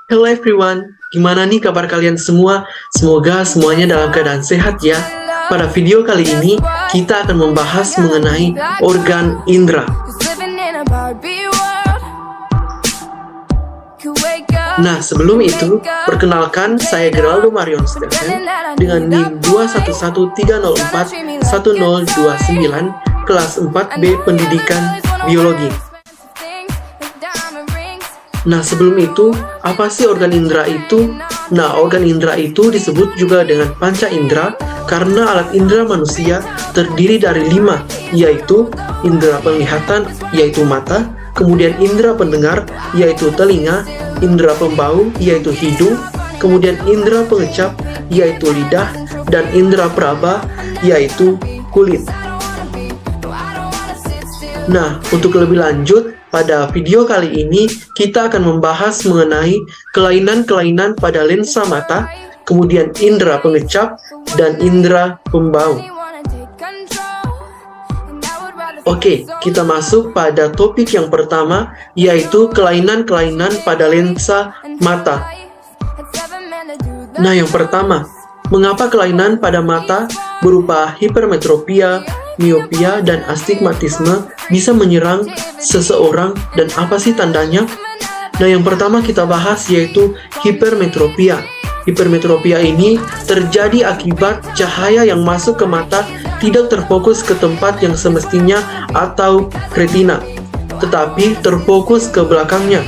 Hello everyone, gimana nih kabar kalian semua? Semoga semuanya dalam keadaan sehat ya. Pada video kali ini, kita akan membahas mengenai organ indera. Nah, sebelum itu, perkenalkan saya Geraldo Marion Stephen dengan NIM 2113041029 kelas 4B Pendidikan Biologi. Nah, sebelum itu, apa sih organ indera itu? Nah, organ indera itu disebut juga dengan panca indera karena alat indera manusia terdiri dari 5, yaitu indera penglihatan, yaitu mata, kemudian indera pendengar, yaitu telinga, indera pembau, yaitu hidung, kemudian indera pengecap, yaitu lidah, dan indera peraba, yaitu kulit. Nah, untuk lebih lanjut, pada video kali ini kita akan membahas mengenai kelainan-kelainan pada lensa mata, kemudian indera pengecap, dan indera pembau. Oke, kita masuk pada topik yang pertama, yaitu kelainan-kelainan pada lensa mata. Nah, yang pertama, mengapa kelainan pada mata berupa hipermetropia, miopia, dan astigmatisme bisa menyerang seseorang dan apa sih tandanya? Nah, yang pertama kita bahas yaitu hipermetropia. Hipermetropia ini terjadi akibat cahaya yang masuk ke mata tidak terfokus ke tempat yang semestinya atau retina, tetapi terfokus ke belakangnya.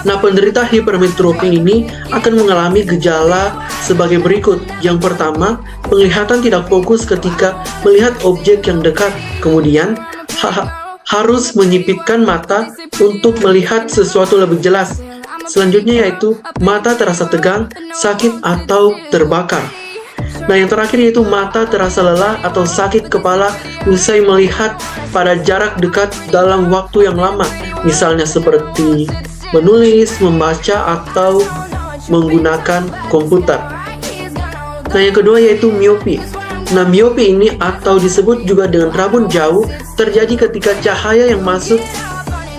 Nah, penderita hipermetropi ini akan mengalami gejala sebagai berikut. Yang pertama, penglihatan tidak fokus ketika melihat objek yang dekat. Kemudian, harus menyipitkan mata untuk melihat sesuatu lebih jelas. Selanjutnya yaitu mata terasa tegang, sakit, atau terbakar. Nah, yang terakhir yaitu mata terasa lelah atau sakit kepala usai melihat pada jarak dekat dalam waktu yang lama. Misalnya seperti menulis, membaca, atau menggunakan komputer. Nah, yang kedua yaitu miopi. Nah, miopi ini atau disebut juga dengan rabun jauh terjadi ketika cahaya yang masuk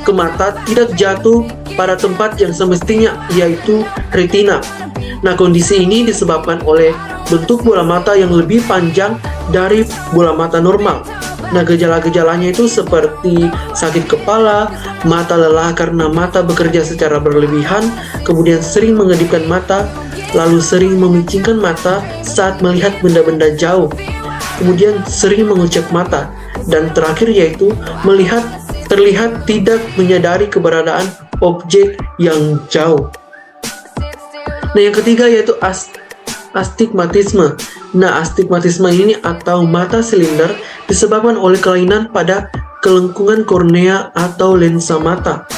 ke mata tidak jatuh pada tempat yang semestinya, yaitu retina. Nah, kondisi ini disebabkan oleh bentuk bola mata yang lebih panjang dari bola mata normal. Nah, gejala-gejalanya itu seperti sakit kepala, mata lelah karena mata bekerja secara berlebihan, kemudian sering mengedipkan mata, lalu sering memicingkan mata saat melihat benda-benda jauh, kemudian sering mengucek mata, dan terakhir yaitu terlihat tidak menyadari keberadaan objek yang jauh. Nah, yang ketiga yaitu astigmatisme. Nah, astigmatisme ini atau mata silinder disebabkan oleh kelainan pada kelengkungan kornea atau lensa mata.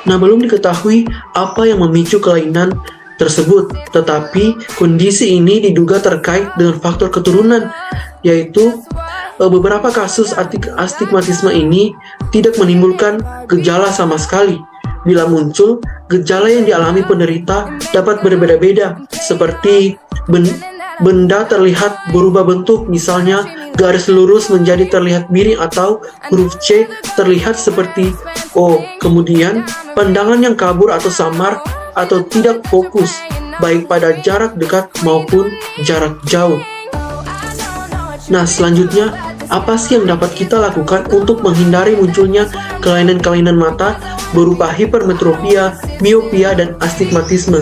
Nah, belum diketahui apa yang memicu kelainan tersebut, tetapi kondisi ini diduga terkait dengan faktor keturunan, yaitu beberapa kasus astigmatisme ini tidak menimbulkan gejala sama sekali. Bila muncul, gejala yang dialami penderita dapat berbeda-beda, seperti benda terlihat berubah bentuk, misalnya garis lurus menjadi terlihat miring atau huruf C terlihat seperti O. Kemudian, pandangan yang kabur atau samar atau tidak fokus, baik pada jarak dekat maupun jarak jauh. Nah, selanjutnya, apa sih yang dapat kita lakukan untuk menghindari munculnya kelainan-kelainan mata berupa hipermetropia, miopia, dan astigmatisme?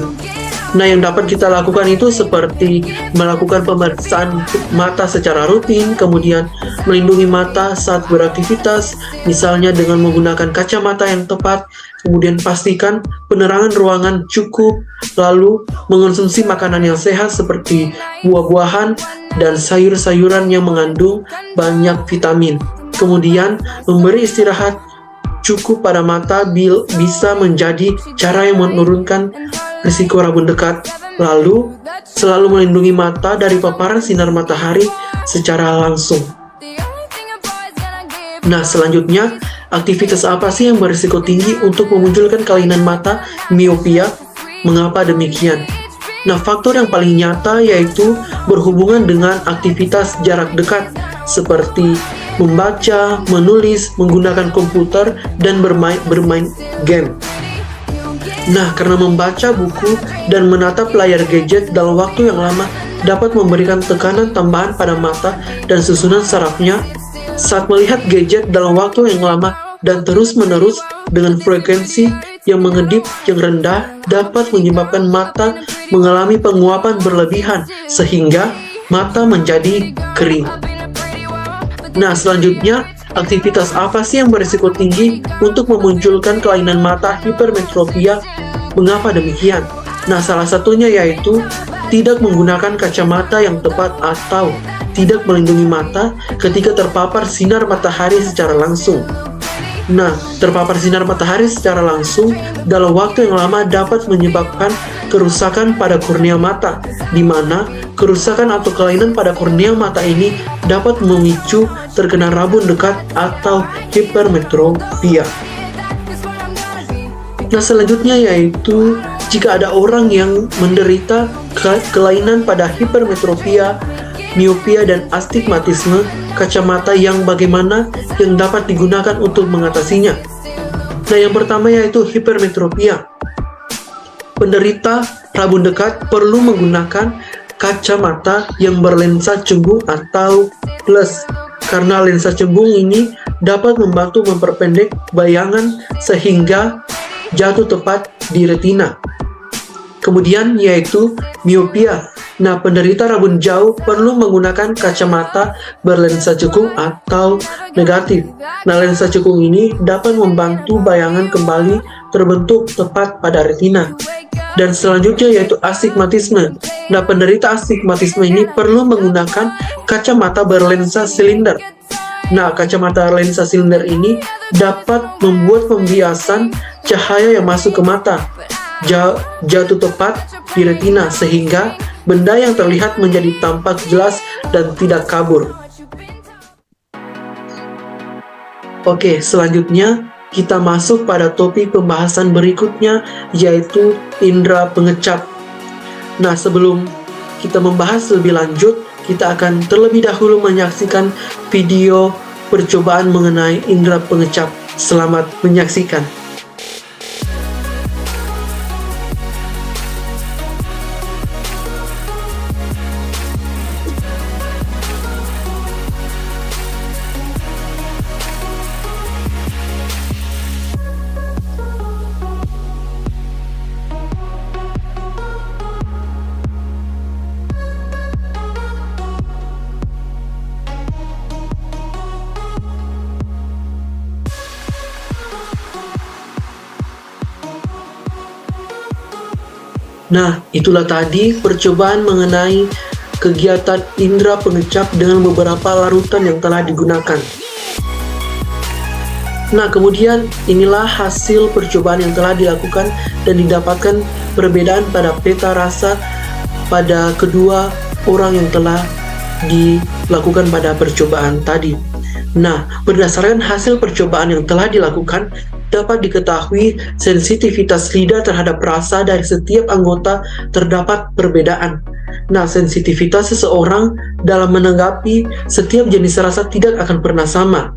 Nah, yang dapat kita lakukan itu seperti melakukan pemeriksaan mata secara rutin, kemudian melindungi mata saat beraktivitas, misalnya dengan menggunakan kacamata yang tepat, kemudian pastikan penerangan ruangan cukup, lalu mengonsumsi makanan yang sehat seperti buah-buahan dan sayur-sayuran yang mengandung banyak vitamin. Kemudian, memberi istirahat cukup pada mata bisa menjadi cara yang menurunkan risiko rabun dekat. Lalu, selalu melindungi mata dari paparan sinar matahari secara langsung. Nah, selanjutnya, aktivitas apa sih yang berisiko tinggi untuk memunculkan kelainan mata miopia? Mengapa demikian? Nah, faktor yang paling nyata yaitu berhubungan dengan aktivitas jarak dekat seperti membaca, menulis, menggunakan komputer, dan bermain game. Nah, karena membaca buku dan menatap layar gadget dalam waktu yang lama dapat memberikan tekanan tambahan pada mata dan susunan sarafnya. Saat melihat gadget dalam waktu yang lama dan terus-menerus dengan frekuensi yang mengedip yang rendah dapat menyebabkan mata mengalami penguapan berlebihan sehingga mata menjadi kering. Nah, selanjutnya, aktivitas apa sih yang berisiko tinggi untuk memunculkan kelainan mata hipermetropia? Mengapa demikian? Nah, salah satunya yaitu tidak menggunakan kacamata yang tepat atau tidak melindungi mata ketika terpapar sinar matahari secara langsung. Nah, terpapar sinar matahari secara langsung dalam waktu yang lama dapat menyebabkan kerusakan pada kornea mata, di mana kerusakan atau kelainan pada kornea mata ini dapat memicu terkena rabun dekat atau hipermetropia. Nah, selanjutnya yaitu jika ada orang yang menderita kelainan pada hipermetropia, miopia, dan astigmatisme, kacamata yang bagaimana yang dapat digunakan untuk mengatasinya. Nah, yang pertama yaitu hipermetropia. Penderita rabun dekat perlu menggunakan kacamata yang berlensa cembung atau plus, karena lensa cembung ini dapat membantu memperpendek bayangan sehingga jatuh tepat di retina. Kemudian yaitu miopia. Nah, penderita rabun jauh perlu menggunakan kacamata berlensa cekung atau negatif. Nah, lensa cekung ini dapat membantu bayangan kembali terbentuk tepat pada retina. Dan selanjutnya yaitu astigmatisme. Nah, penderita astigmatisme ini perlu menggunakan kacamata berlensa silinder. Nah, kacamata lensa silinder ini dapat membuat pembiasan cahaya yang masuk ke mata jatuh tepat di retina sehingga benda yang terlihat menjadi tampak jelas dan tidak kabur. Oke, selanjutnya kita masuk pada topik pembahasan berikutnya yaitu indera pengecap. Nah, sebelum kita membahas lebih lanjut, kita akan terlebih dahulu menyaksikan video percobaan mengenai indera pengecap. Selamat menyaksikan. Nah, itulah tadi percobaan mengenai kegiatan indera pengecap dengan beberapa larutan yang telah digunakan. Nah, kemudian inilah hasil percobaan yang telah dilakukan dan didapatkan perbedaan pada peta rasa pada kedua orang yang telah dilakukan pada percobaan tadi. Nah, berdasarkan hasil percobaan yang telah dilakukan, dapat diketahui sensitivitas lidah terhadap rasa dari setiap anggota terdapat perbedaan. Nah, sensitivitas seseorang dalam menanggapi setiap jenis rasa tidak akan pernah sama.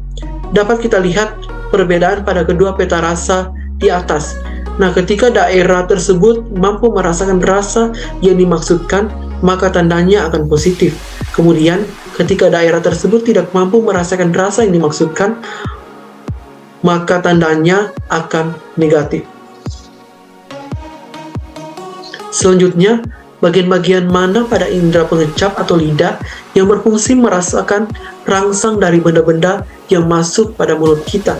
Dapat kita lihat perbedaan pada kedua peta rasa di atas. Nah, ketika daerah tersebut mampu merasakan rasa yang dimaksudkan, maka tandanya akan positif. Kemudian, ketika daerah tersebut tidak mampu merasakan rasa yang dimaksudkan, maka tandanya akan negatif. Selanjutnya, bagian-bagian mana pada indera pengecap atau lidah yang berfungsi merasakan rangsang dari benda-benda yang masuk pada mulut kita?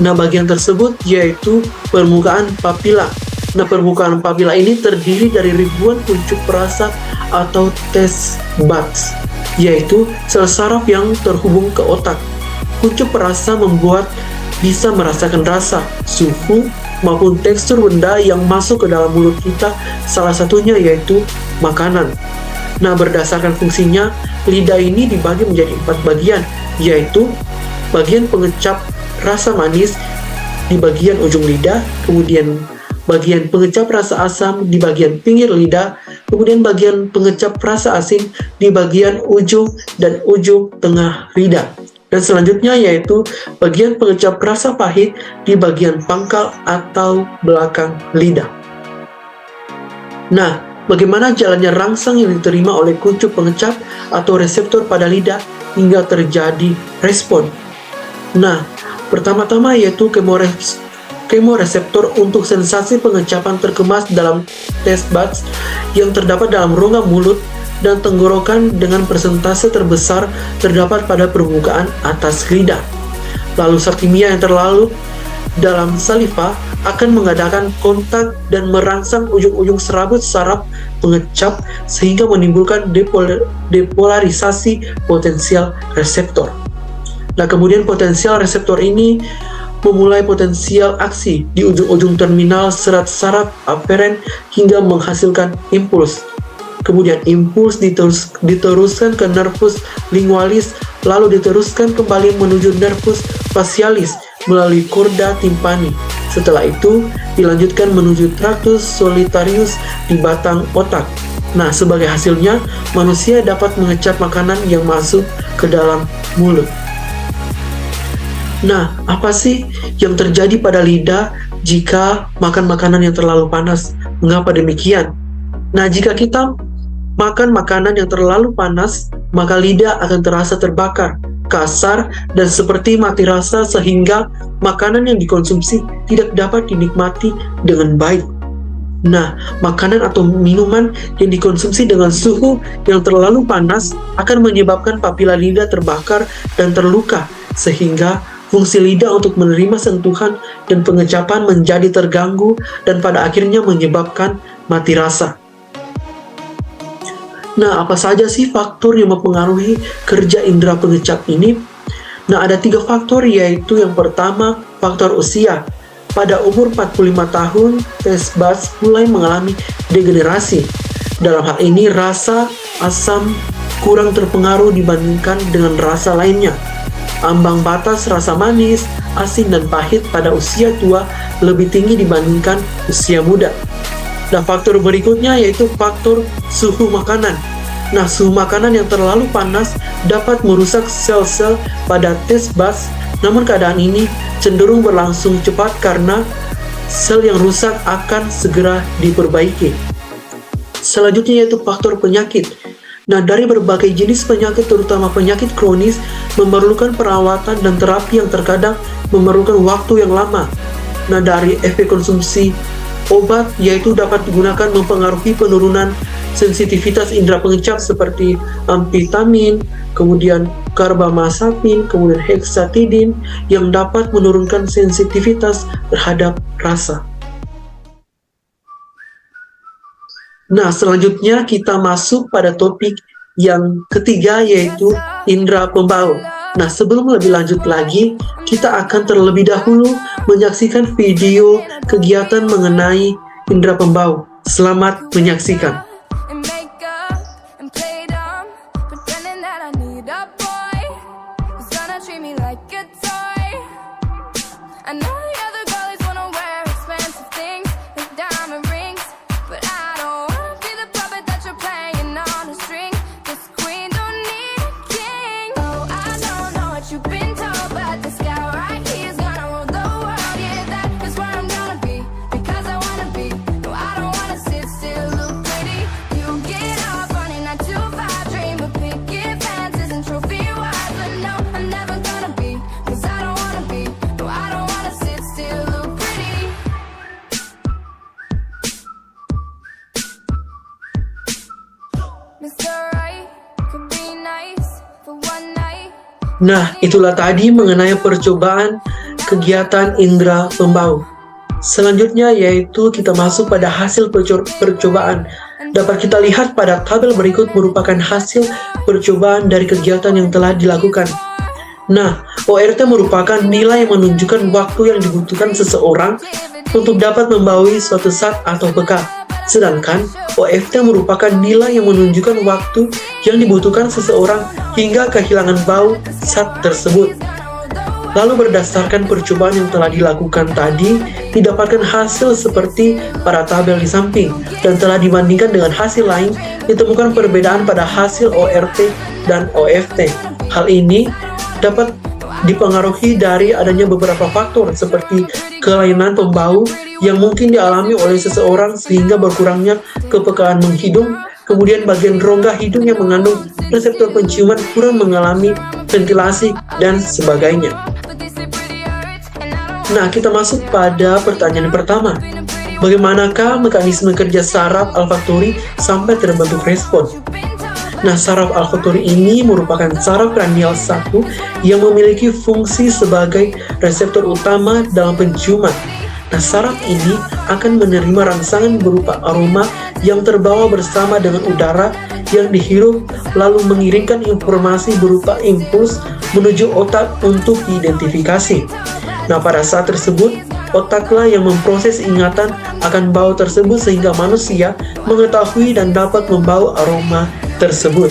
Nah, bagian tersebut yaitu permukaan papila. Nah, permukaan papila ini terdiri dari ribuan kuncup perasa atau taste buds, yaitu sel saraf yang terhubung ke otak. Kuncup perasa membuat bisa merasakan rasa, suhu, maupun tekstur benda yang masuk ke dalam mulut kita, salah satunya yaitu makanan. Nah, berdasarkan fungsinya, lidah ini dibagi menjadi 4 bagian, yaitu bagian pengecap rasa manis di bagian ujung lidah, kemudian bagian pengecap rasa asam di bagian pinggir lidah, kemudian bagian pengecap rasa asin di bagian ujung dan ujung tengah lidah. Dan selanjutnya yaitu bagian pengecap rasa pahit di bagian pangkal atau belakang lidah. Nah, bagaimana jalannya rangsang yang diterima oleh kuncup pengecap atau reseptor pada lidah hingga terjadi respon? Nah, pertama-tama yaitu kemoreseptor untuk sensasi pengecapan terkemas dalam taste buds yang terdapat dalam rongga mulut dan tenggorokan dengan persentase terbesar terdapat pada permukaan atas lidah. Lalu zat kimia yang terlarut dalam saliva akan mengadakan kontak dan merangsang ujung-ujung serabut saraf pengecap sehingga menimbulkan depolarisasi potensial reseptor. Nah, kemudian potensial reseptor ini memulai potensial aksi di ujung-ujung terminal serat saraf aferen hingga menghasilkan impuls. Kemudian impuls diteruskan ke nervus lingualis, lalu diteruskan kembali menuju nervus facialis melalui korda timpani. Setelah itu, dilanjutkan menuju tractus solitarius di batang otak. Nah, sebagai hasilnya, manusia dapat mengecap makanan yang masuk ke dalam mulut. Nah, apa sih yang terjadi pada lidah jika makan makanan yang terlalu panas? Mengapa demikian? Nah, jika kita makan makanan yang terlalu panas, maka lidah akan terasa terbakar, kasar, dan seperti mati rasa sehingga makanan yang dikonsumsi tidak dapat dinikmati dengan baik. Nah, makanan atau minuman yang dikonsumsi dengan suhu yang terlalu panas akan menyebabkan papila lidah terbakar dan terluka, sehingga fungsi lidah untuk menerima sentuhan dan pengecapan menjadi terganggu dan pada akhirnya menyebabkan mati rasa. Nah, apa saja sih faktor yang mempengaruhi kerja indera pengecap ini? Nah, ada 3 faktor, yaitu yang pertama, faktor usia. Pada umur 45 tahun, taste buds mulai mengalami degenerasi. Dalam hal ini, rasa asam kurang terpengaruh dibandingkan dengan rasa lainnya. Ambang batas rasa manis, asin, dan pahit pada usia tua lebih tinggi dibandingkan usia muda. Nah, faktor berikutnya yaitu faktor suhu makanan. Nah, suhu makanan yang terlalu panas dapat merusak sel-sel pada taste buds, namun keadaan ini cenderung berlangsung cepat karena sel yang rusak akan segera diperbaiki. Selanjutnya yaitu faktor penyakit. Nah, dari berbagai jenis penyakit, terutama penyakit kronis, memerlukan perawatan dan terapi yang terkadang memerlukan waktu yang lama. Nah, dari efek konsumsi obat yaitu dapat digunakan mempengaruhi penurunan sensitivitas indera pengecap seperti amfetamin, kemudian karbamazepin, kemudian hexatidin yang dapat menurunkan sensitivitas terhadap rasa. Nah, selanjutnya kita masuk pada topik yang ketiga yaitu indera pembau. Nah, sebelum lebih lanjut lagi, kita akan terlebih dahulu menyaksikan video kegiatan mengenai indera pembau. Selamat menyaksikan. Nah, itulah tadi mengenai percobaan kegiatan indera pembau. Selanjutnya yaitu kita masuk pada hasil percobaan. Dapat kita lihat pada tabel berikut merupakan hasil percobaan dari kegiatan yang telah dilakukan. Nah, ORT merupakan nilai yang menunjukkan waktu yang dibutuhkan seseorang untuk dapat membaui suatu zat atau bekal. Sedangkan OFT merupakan nilai yang menunjukkan waktu yang dibutuhkan seseorang hingga kehilangan bau zat tersebut. Lalu berdasarkan percobaan yang telah dilakukan tadi, didapatkan hasil seperti pada tabel di samping, dan telah dibandingkan dengan hasil lain, ditemukan perbedaan pada hasil ORT dan OFT. Hal ini dapat dipengaruhi dari adanya beberapa faktor seperti kelainan pembau yang mungkin dialami oleh seseorang sehingga berkurangnya kepekaan menghidung, kemudian bagian rongga hidung yang mengandung reseptor penciuman kurang mengalami ventilasi, dan sebagainya. Nah, kita masuk pada pertanyaan pertama. Bagaimanakah mekanisme kerja saraf olfaktori sampai terbentuk respon? Nah, saraf olfaktori ini merupakan saraf kranial satu yang memiliki fungsi sebagai reseptor utama dalam penciuman. Nah, saraf ini akan menerima rangsangan berupa aroma yang terbawa bersama dengan udara yang dihirup, lalu mengirimkan informasi berupa impuls menuju otak untuk diidentifikasi. Nah, pada saat tersebut, otaklah yang memproses ingatan akan bau tersebut sehingga manusia mengetahui dan dapat membau aroma tersebut.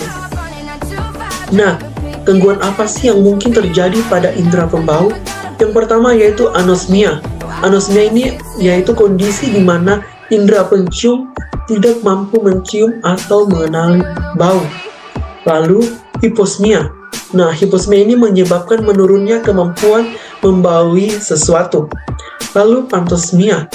Nah, gangguan apa sih yang mungkin terjadi pada indera pembau? Yang pertama yaitu anosmia. Anosmia ini yaitu kondisi di mana indera pencium tidak mampu mencium atau mengenali bau. Lalu hiposmia. Nah, hiposmia ini menyebabkan menurunnya kemampuan membaui sesuatu. Lalu pantosmia,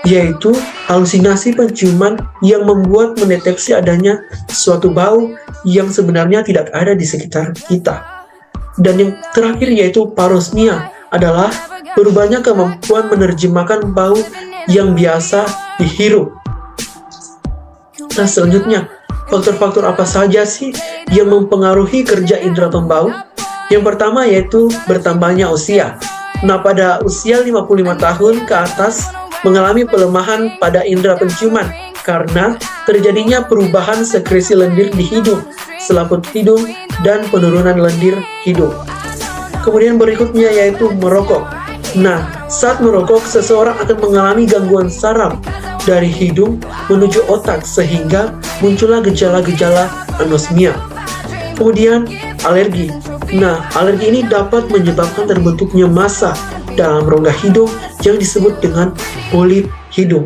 yaitu halusinasi penciuman yang membuat mendeteksi adanya suatu bau yang sebenarnya tidak ada di sekitar kita. Dan yang terakhir yaitu parosmia, adalah berubahnya kemampuan menerjemahkan bau yang biasa dihirup. Nah, selanjutnya, faktor-faktor apa saja sih yang mempengaruhi kerja indera pembau? Yang pertama yaitu bertambahnya usia. Nah, pada usia 55 tahun ke atas mengalami pelemahan pada indera penciuman karena terjadinya perubahan sekresi lendir di hidung, selaput hidung, dan penurunan lendir hidung. Kemudian berikutnya yaitu merokok. Nah, saat merokok, seseorang akan mengalami gangguan saraf dari hidung menuju otak sehingga muncullah gejala-gejala anosmia. Kemudian alergi. Nah, alergi ini dapat menyebabkan terbentuknya massa dalam rongga hidung yang disebut dengan polip hidung.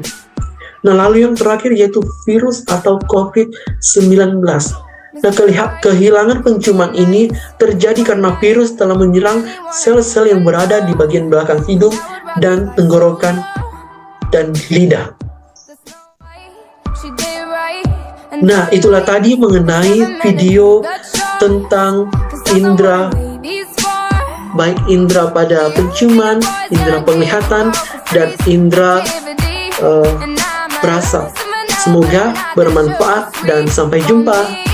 Nah, lalu yang terakhir yaitu virus atau COVID-19. Nah, kehilangan penciuman ini terjadi karena virus telah menyerang sel-sel yang berada di bagian belakang hidung dan tenggorokan dan lidah. Nah, itulah tadi mengenai video tentang indera, baik indera pada penciuman, indera penglihatan, dan indera perasa. Semoga bermanfaat dan sampai jumpa.